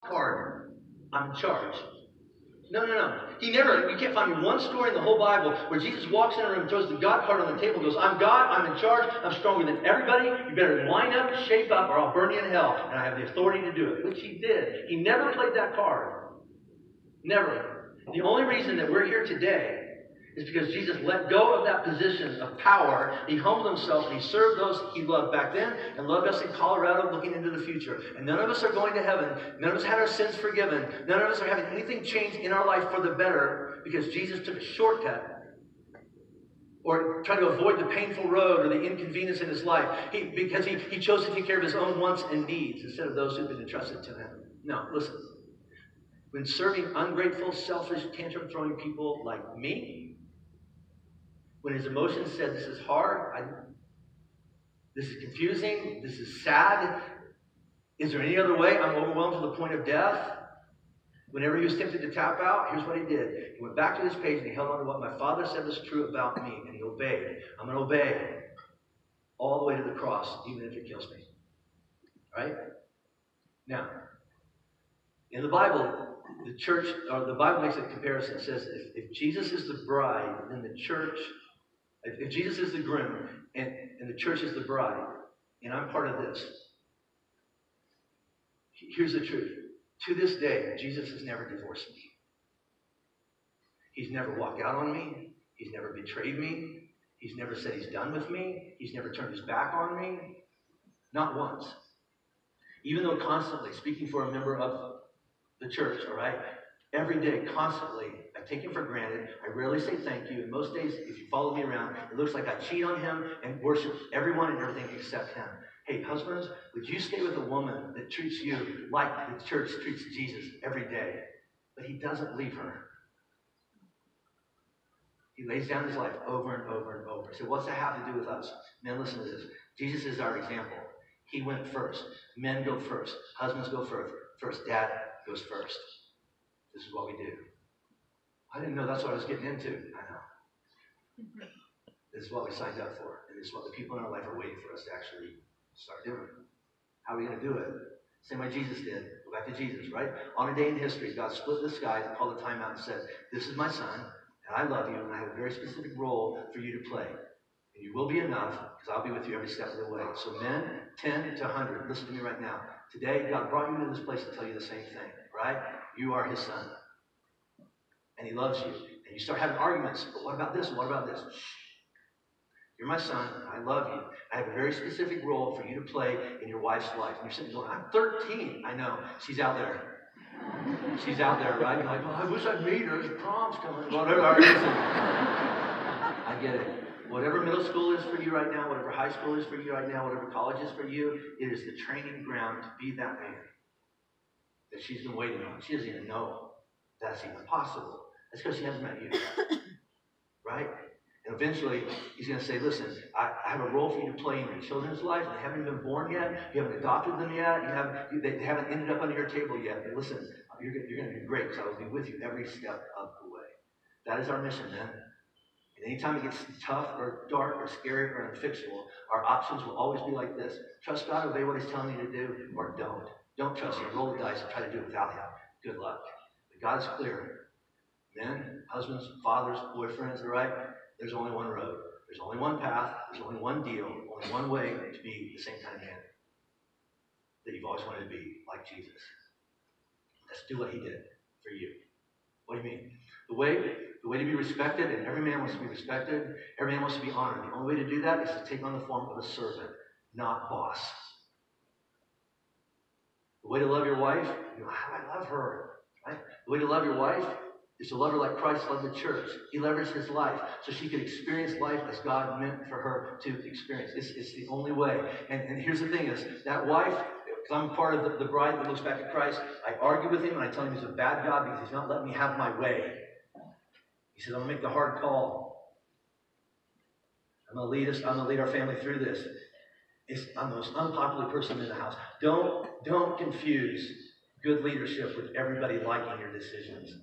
card. I'm in charge. No, no, no. You can't find me one story in the whole Bible where Jesus walks in a room, throws the God card on the table, and goes, I'm God, I'm in charge, I'm stronger than everybody, you better line up, shape up, or I'll burn you in hell, and I have the authority to do it. Which he did. He never played that card. Never. The only reason that we're here today is because Jesus let go of that position of power. He humbled himself and he served those he loved back then and loved us in Colorado looking into the future. And none of us are going to heaven. None of us had our sins forgiven. None of us are having anything changed in our life for the better because Jesus took a shortcut or tried to avoid the painful road or the inconvenience in his life because he chose to take care of his own wants and needs instead of those who've been entrusted to him. No, listen. When serving ungrateful, selfish, tantrum-throwing people like me, when his emotions said, this is hard, this is confusing, this is sad, is there any other way? I'm overwhelmed to the point of death. Whenever he was tempted to tap out, here's what he did. He went back to this page and he held on to what my Father said was true about me, and he obeyed. I'm going to obey all the way to the cross, even if it kills me. Right? Now, in the Bible, the Bible makes a comparison. It says, if Jesus is the bride, then the church, if Jesus is the groom, and the church is the bride, and I'm part of this, here's the truth. To this day, Jesus has never divorced me. He's never walked out on me. He's never betrayed me. He's never said he's done with me. He's never turned his back on me. Not once. Even though constantly, speaking for a member of the church, all right, every day, constantly, I take him for granted. I rarely say thank you. And most days, if you follow me around, it looks like I cheat on him and worship everyone and everything except him. Hey, husbands, would you stay with a woman that treats you like the church treats Jesus every day? But he doesn't leave her. He lays down his life over and over and over. So what's that have to do with us? Men, listen to this. Jesus is our example. He went first. Men go first. Husbands go first. Dad goes first. This is what we do. I didn't know that's what I was getting into. I know. This is what we signed up for. And this is what the people in our life are waiting for us to actually start doing. How are we going to do it? Same way Jesus did. Go back to Jesus, right? On a day in history, God split the skies and called a timeout and said, this is my son, and I love you, and I have a very specific role for you to play. And you will be enough, because I'll be with you every step of the way. So men, 10 to 100, listen to me right now. Today, God brought you into this place to tell you the same thing, right? You are his son. And he loves you. And you start having arguments. But what about this? What about this? Shh. You're my son. I love you. I have a very specific role for you to play in your wife's life. And you're sitting going, I'm 13. I know. She's out there. She's out there, right? You're like, oh, I wish I'd meet her. There's prom's coming. Whatever. I get it. Whatever middle school is for you right now, whatever high school is for you right now, whatever college is for you, it is the training ground to be that man that she's been waiting on. She doesn't even know that's even possible. That's because she hasn't met you. Right? And eventually, he's going to say, listen, I have a role for you to play in your children's life. They haven't been born yet. You haven't adopted them yet. They haven't ended up under your table yet. But listen, you're going to be great because I will be with you every step of the way. That is our mission, man. And anytime it gets tough or dark or scary or unfixable, our options will always be like this. Trust God, obey what he's telling you to do, or don't. Don't trust him. Roll the dice and try to do it without him. Good luck. But God is clear. Men, husbands, fathers, boyfriends, all right? There's only one road. There's only one path. There's only one deal. Only one way to be the same kind of man that you've always wanted to be, like Jesus. Let's do what he did for you. What do you mean? The way to be respected, and every man wants to be respected, every man wants to be honored. The only way to do that is to take on the form of a servant, not boss. The way to love your wife, how do I love her? Right? The way to love your wife is to love her like Christ loved the church. He leveraged his life so she could experience life as God meant for her to experience. It's the only way. And here's the thing is, that wife, because I'm part of the bride that looks back at Christ, I argue with him and I tell him he's a bad God because he's not letting me have my way. He says, I'm going to make the hard call. I'm going to lead our family through this. I'm the most unpopular person in the house. Don't confuse good leadership with everybody liking your decisions.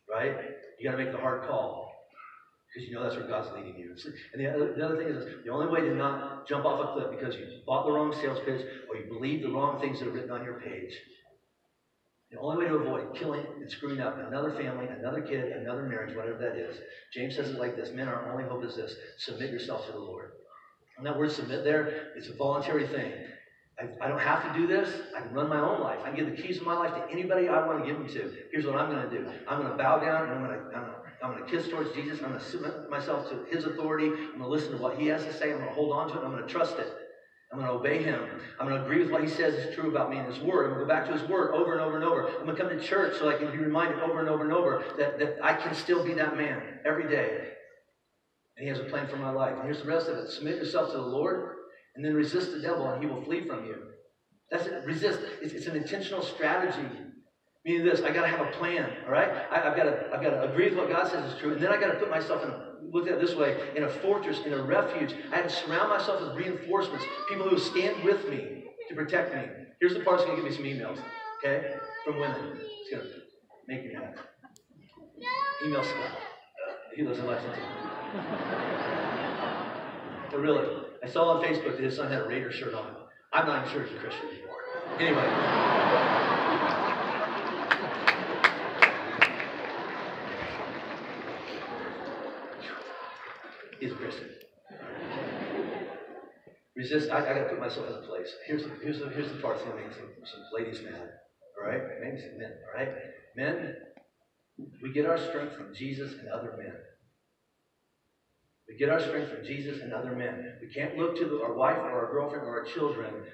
Right? You got to make the hard call because you know that's where God's leading you. And the other thing is, the only way to not jump off a cliff because you bought the wrong sales pitch or you believe the wrong things that are written on your page only way to avoid killing and screwing up another family, another kid, another marriage, whatever that is. James says it like this: men, our only hope is this: submit yourself to the Lord. And that word submit there, it's a voluntary thing. I don't have to do this. I can run my own life. I can give the keys of my life to anybody I want to give them to. Here's what I'm going to do. I'm going to bow down, and I'm going to kiss towards Jesus. I'm going to submit myself to his authority. I'm going to listen to what he has to say. I'm going to hold on to it. I'm going to trust it. I'm going to obey him. I'm going to agree with what he says is true about me in his word. I'm going to go back to his word over and over and over. I'm going to come to church so I can be reminded over and over and over that I can still be that man every day. And he has a plan for my life. And here's the rest of it. Submit yourself to the Lord, and then resist the devil, and he will flee from you. That's it. Resist. It's an intentional strategy. Meaning this: I got to have a plan. All right. I've got to agree with what God says is true, and then I got to put myself in. Look at it this way: in a fortress, in a refuge. I have to surround myself with reinforcements, people who stand with me to protect me. Here's the part that's going to give me some emails. Okay, from women. It's going to make me mad. Email Scott. He lives in Lexington. But really, I saw on Facebook that his son had a Raider shirt on. I'm not even sure he's a Christian anymore. Anyway. He's a Christian. Resist. I got to put myself in a place. Here's the part that's going to make some ladies mad. All right? Maybe some men. All right? Men, we get our strength from Jesus and other men. We get our strength from Jesus and other men. We can't look to our wife or our girlfriend or our children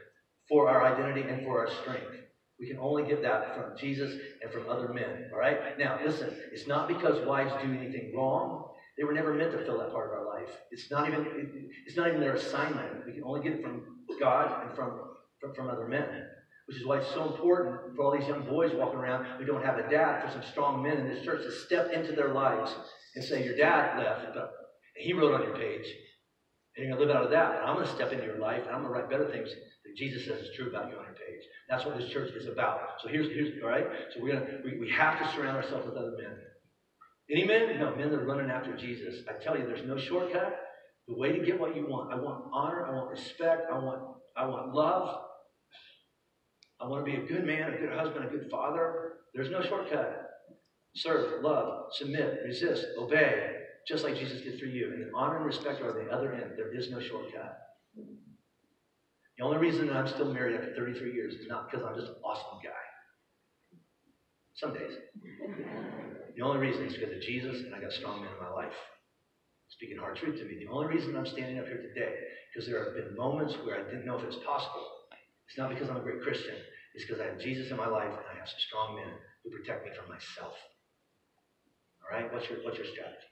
for our identity and for our strength. We can only get that from Jesus and from other men. All right? Now, listen. It's not because wives do anything wrong. They were never meant to fill that part of our life. It's not even their assignment. We can only get it from God and from other men. Which is why it's so important for all these young boys walking around who don't have a dad, for some strong men in this church to step into their lives and say, your dad left, but he wrote on your page, and you're going to live out of that. And I'm going to step into your life, and I'm going to write better things that Jesus says is true about you on your page. That's what this church is about. So here's all right? So we have to surround ourselves with other men. Any men? No, men that are running after Jesus. I tell you, there's no shortcut. The way to get what you want. I want honor. I want respect. I want love. I want to be a good man, a good husband, a good father. There's no shortcut. Serve, love, submit, resist, obey, just like Jesus did for you. And then honor and respect are the other end. There is no shortcut. The only reason that I'm still married after 33 years is not because I'm just an awesome guy. Some days. The only reason is because of Jesus, and I got strong men in my life. Speaking hard truth to me. The only reason I'm standing up here today, because there have been moments where I didn't know if it was possible. It's not because I'm a great Christian. It's because I have Jesus in my life, and I have some strong men who protect me from myself. All right? What's your strategy?